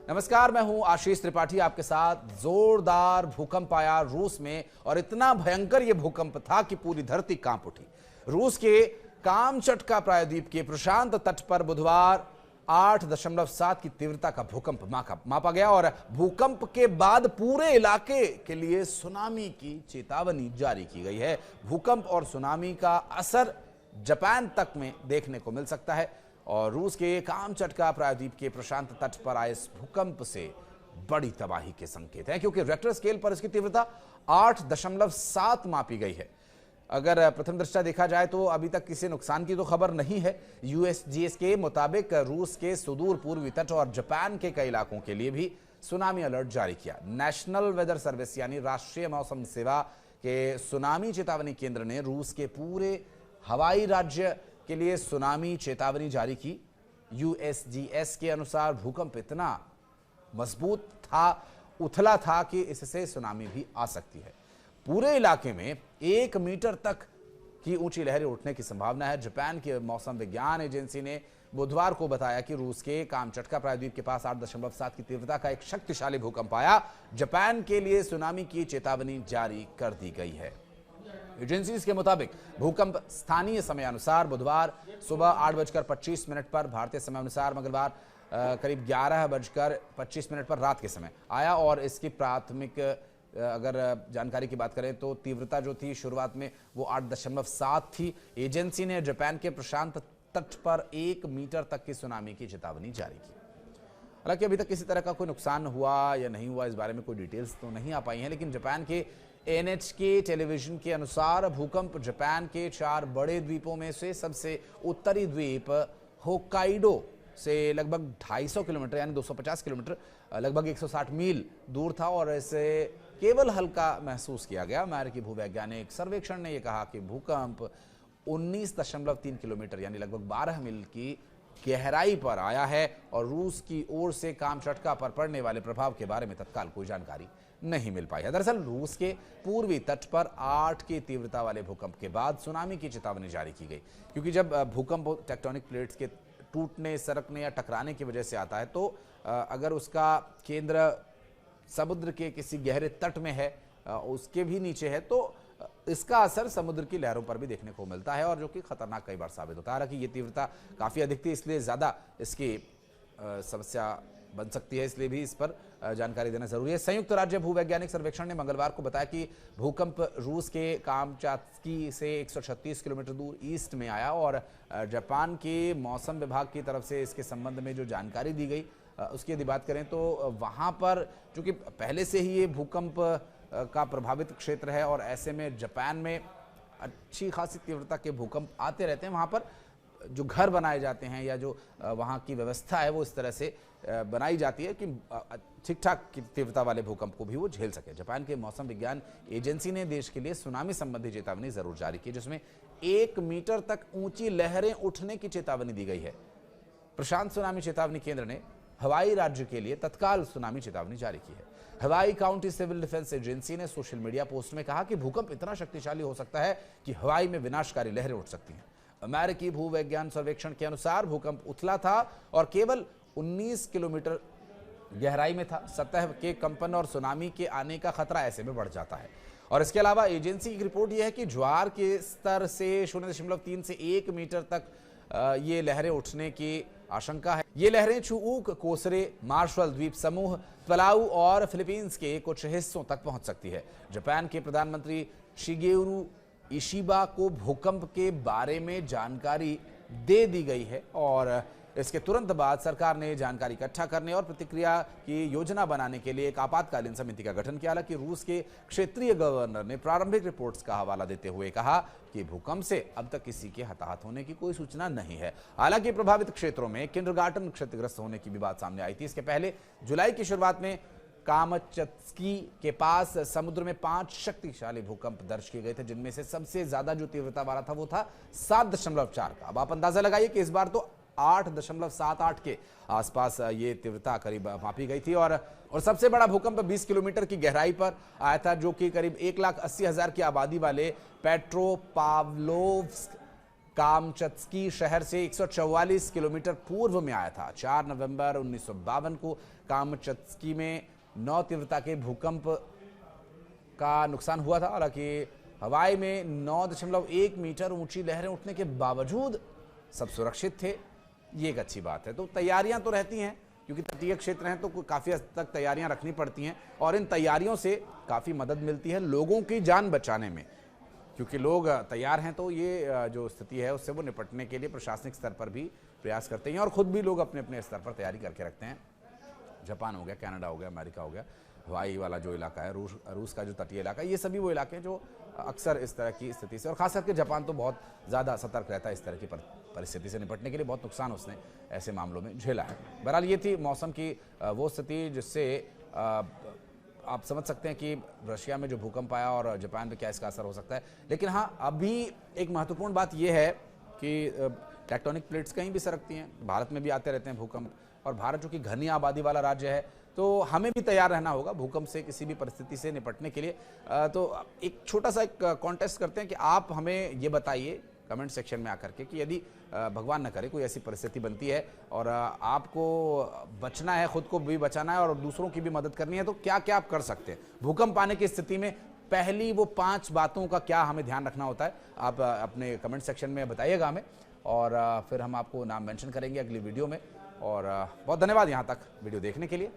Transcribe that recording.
नमस्कार, मैं हूं आशीष त्रिपाठी आपके साथ। जोरदार भूकंप आया रूस में और इतना भयंकर यह भूकंप था कि पूरी धरती कांप उठी। रूस के कामचटका प्रायद्वीप के प्रशांत तट पर बुधवार 8.7 की तीव्रता का भूकंप मापा गया और भूकंप के बाद पूरे इलाके के लिए सुनामी की चेतावनी जारी की गई है। भूकंप और सुनामी का असर जापान तक में देखने को मिल सकता है और रूस के कामचटका प्रायद्वीप के प्रशांत तट पर आए इस भूकंप से बड़ी तबाही के संकेत हैं, क्योंकि रेक्टर स्केल पर इसकी तीव्रता 8.7 मापी गई है। अगर प्रथम दृष्टया देखा जाए तो अभी तक किसी नुकसान की तो खबर नहीं है। यूएसजीएस के मुताबिक रूस के सुदूर पूर्वी तट और जापान के कई इलाकों के लिए भी सुनामी अलर्ट जारी किया। नेशनल वेदर सर्विस यानी राष्ट्रीय मौसम सेवा के सुनामी चेतावनी केंद्र ने रूस के पूरे हवाई राज्य के लिए सुनामी चेतावनी जारी की। यूएसजीएस के अनुसार भूकंप इतना मजबूत था, उथला था कि इससे सुनामी भी आ सकती है। पूरे इलाके में 1 मीटर तक की ऊंची लहरें उठने की संभावना है। जापान की मौसम विज्ञान एजेंसी ने बुधवार को बताया कि रूस के कामचटका प्रायद्वीप के पास 8.7 की तीव्रता का एक शक्तिशाली भूकंप आया। जापान के लिए सुनामी की चेतावनी जारी कर दी गई है। एजेंसी के मुताबिक भूकंप स्थानीय समय अनुसार बुधवार सुबह 8:25 पर, भारतीय समय अनुसार मंगलवार करीब 11:25 पर रात के समय आया और इसकी प्राथमिक अगर जानकारी की बात करें तो तीव्रता जो थी शुरुआत में वो 8.7 थी। एजेंसी ने जापान के प्रशांत तट पर 1 मीटर तक की सुनामी की चेतावनी जारी की। हालांकि अभी तक किसी तरह का कोई नुकसान हुआ या नहीं हुआ इस बारे में कोई डिटेल्स तो नहीं आ पाई हैं, लेकिन जापान के एनएचके टेलीविजन के अनुसार भूकंप जापान के 4 बड़े द्वीपों में से सबसे उत्तरी द्वीप होक्काइडो से लगभग 250 किलोमीटर यानी 250 किलोमीटर लगभग 160 मील दूर था और इसे केवल हल्का महसूस किया गया। अमेरिकी भूवैज्ञानिक सर्वेक्षण ने यह कहा कि भूकंप 19.3 किलोमीटर यानी लगभग 12 मील की गहराई पर आया है और रूस की ओर से कामचटका पर पड़ने वाले प्रभाव के बारे में तत्काल कोई जानकारी नहीं मिल पाई है। दरअसल रूस के पूर्वी तट पर 8 की तीव्रता वाले भूकंप के बाद सुनामी की चेतावनी जारी की गई, क्योंकि जब भूकंप टेक्टोनिक प्लेट्स के टूटने, सरकने या टकराने की वजह से आता है तो अगर उसका केंद्र समुद्र के किसी गहरे तट में है, उसके भी नीचे है, तो इसका असर समुद्र की लहरों पर भी देखने को मिलता है और जो कि खतरनाक कई बार साबित होता है। हालांकि ये तीव्रता काफी अधिक थी, इसलिए ज्यादा इसकी समस्या बन सकती है, इसलिए भी इस पर जानकारी देना जरूरी है। संयुक्त राज्य भूवैज्ञानिक सर्वेक्षण ने मंगलवार को बताया कि भूकंप रूस के कामचात्की से 136 किलोमीटर दूर ईस्ट में आया और जापान के मौसम विभाग की तरफ से इसके संबंध में जो जानकारी दी गई उसकी यदि बात करें तो वहां पर चूंकि पहले से ही ये भूकंप का प्रभावित क्षेत्र है और ऐसे में जापान में अच्छी खासी तीव्रता के भूकंप आते रहते हैं, वहां पर जो घर बनाए जाते हैं या जो वहां की व्यवस्था है वो इस तरह से बनाई जाती है कि ठीक ठाक तीव्रता वाले भूकंप को भी वो झेल सके। जापान के मौसम विज्ञान एजेंसी ने देश के लिए सुनामी संबंधी चेतावनी जरूर जारी की, जिसमें 1 मीटर तक ऊंची लहरें उठने की चेतावनी दी गई है। प्रशांत सुनामी चेतावनी केंद्र ने हवाई राज्य के लिए तत्काल सुनामी चेतावनी जारी की है। हवाई काउंटी सिविल डिफेंस एजेंसी ने सोशल मीडिया पोस्ट में कहा कि भूकंप इतना शक्तिशाली हो सकता है कि हवाई में विनाशकारी लहरें उठ सकती हैं। अमेरिकी भूवैज्ञान सर्वेक्षण के अनुसार भूकंप उथला था और केवल 19 किलोमीटर गहराई में था। सतह के कंपन और सुनामी के आने का खतरा ऐसे में बढ़ जाता है। और इसके अलावा एजेंसी की रिपोर्ट यह है कि ज्वार के स्तर से 0.3 से 1 मीटर तक ये लहरें उठने की आशंका है। ये लहरें चुऊक, कोसरे, मार्शल द्वीप समूह, पलाऊ और फिलीपींस के कुछ हिस्सों तक पहुंच सकती है। जापान के प्रधानमंत्री शिगेरू इशिबा को भूकंप के बारे में जानकारी दे दी गई है और इसके तुरंत बाद सरकार ने जानकारी इकट्ठा करने और प्रतिक्रिया की योजना बनाने के लिए एक आपातकालीन समिति का गठन किया। हालांकि रूस के क्षेत्रीय गवर्नर ने प्रारंभिक रिपोर्ट्स का हवाला देते हुए कहा कि भूकंप से अब तक किसी के हताहत होने की कोई सूचना नहीं है। हालांकि प्रभावित क्षेत्रों में किंडरगार्टन क्षतिग्रस्त होने की भी बात सामने आई थी। इसके पहले जुलाई की शुरुआत में कामचत्की के पास समुद्र में 5 शक्तिशाली भूकंप दर्ज किए गए थे, जिनमें से सबसे ज्यादा जो तीव्रता वाला था वो था 7.4 का। अब आप अंदाजा लगाइए कि इस बार तो 8.78 के आसपास ये तीव्रता करीब मापी गई थी और सबसे बड़ा भूकंप 20 किलोमीटर की गहराई पर आया था, जो कि करीब 1,80,000 की आबादी वाले पेट्रोपाव्लोव्स्क कामचत्स्की शहर से 144 किलोमीटर पूर्व में आया था। 4 नवंबर 1952 को कामचत्स्की में 9 तीव्रता के भूकंप का नुकसान हुआ था। हालांकि हवाई में 9.1 मीटर ऊंची लहरें उठने के बावजूद सब सुरक्षित थे, ये एक अच्छी बात है। तो तैयारियां तो रहती हैं, क्योंकि तटीय क्षेत्र हैं तो काफ़ी हद तक तैयारियां रखनी पड़ती हैं और इन तैयारियों से काफ़ी मदद मिलती है लोगों की जान बचाने में, क्योंकि लोग तैयार हैं तो ये जो स्थिति है उससे वो निपटने के लिए प्रशासनिक स्तर पर भी प्रयास करते हैं और ख़ुद भी लोग अपने अपने स्तर पर तैयारी करके रखते हैं। जापान हो गया, कनाडा हो गया, अमेरिका हो गया, हवाई वाला जो इलाका है, रूस का जो तटीय इलाका है, ये सभी वो इलाके हैं जो अक्सर इस तरह की स्थिति से, और खास करके जापान तो बहुत ज़्यादा सतर्क रहता है इस तरह की परिस्थिति से निपटने के लिए। बहुत नुकसान उसने ऐसे मामलों में झेला है। बहरहाल ये थी मौसम की वो स्थिति जिससे आप समझ सकते हैं कि रशिया में जो भूकंप आया और जापान पे क्या इसका असर हो सकता है। लेकिन हाँ, अभी एक महत्वपूर्ण बात यह है कि टेक्टोनिक प्लेट्स कहीं भी सरकती हैं, भारत में भी आते रहते हैं भूकंप, और भारत जो कि घनी आबादी वाला राज्य है तो हमें भी तैयार रहना होगा भूकंप से, किसी भी परिस्थिति से निपटने के लिए। तो एक छोटा सा एक कॉन्टेस्ट करते हैं कि आप हमें ये बताइए कमेंट सेक्शन में आकर के कि यदि भगवान न करे कोई ऐसी परिस्थिति बनती है और आपको बचना है, खुद को भी बचाना है और दूसरों की भी मदद करनी है, तो क्या क्या आप कर सकते हैं भूकंप आने की स्थिति में। पहली वो 5 बातों का क्या हमें ध्यान रखना होता है, आप अपने कमेंट सेक्शन में बताइएगा हमें, और फिर हम आपको नाम मेंशन करेंगे अगली वीडियो में। और बहुत धन्यवाद यहाँ तक वीडियो देखने के लिए।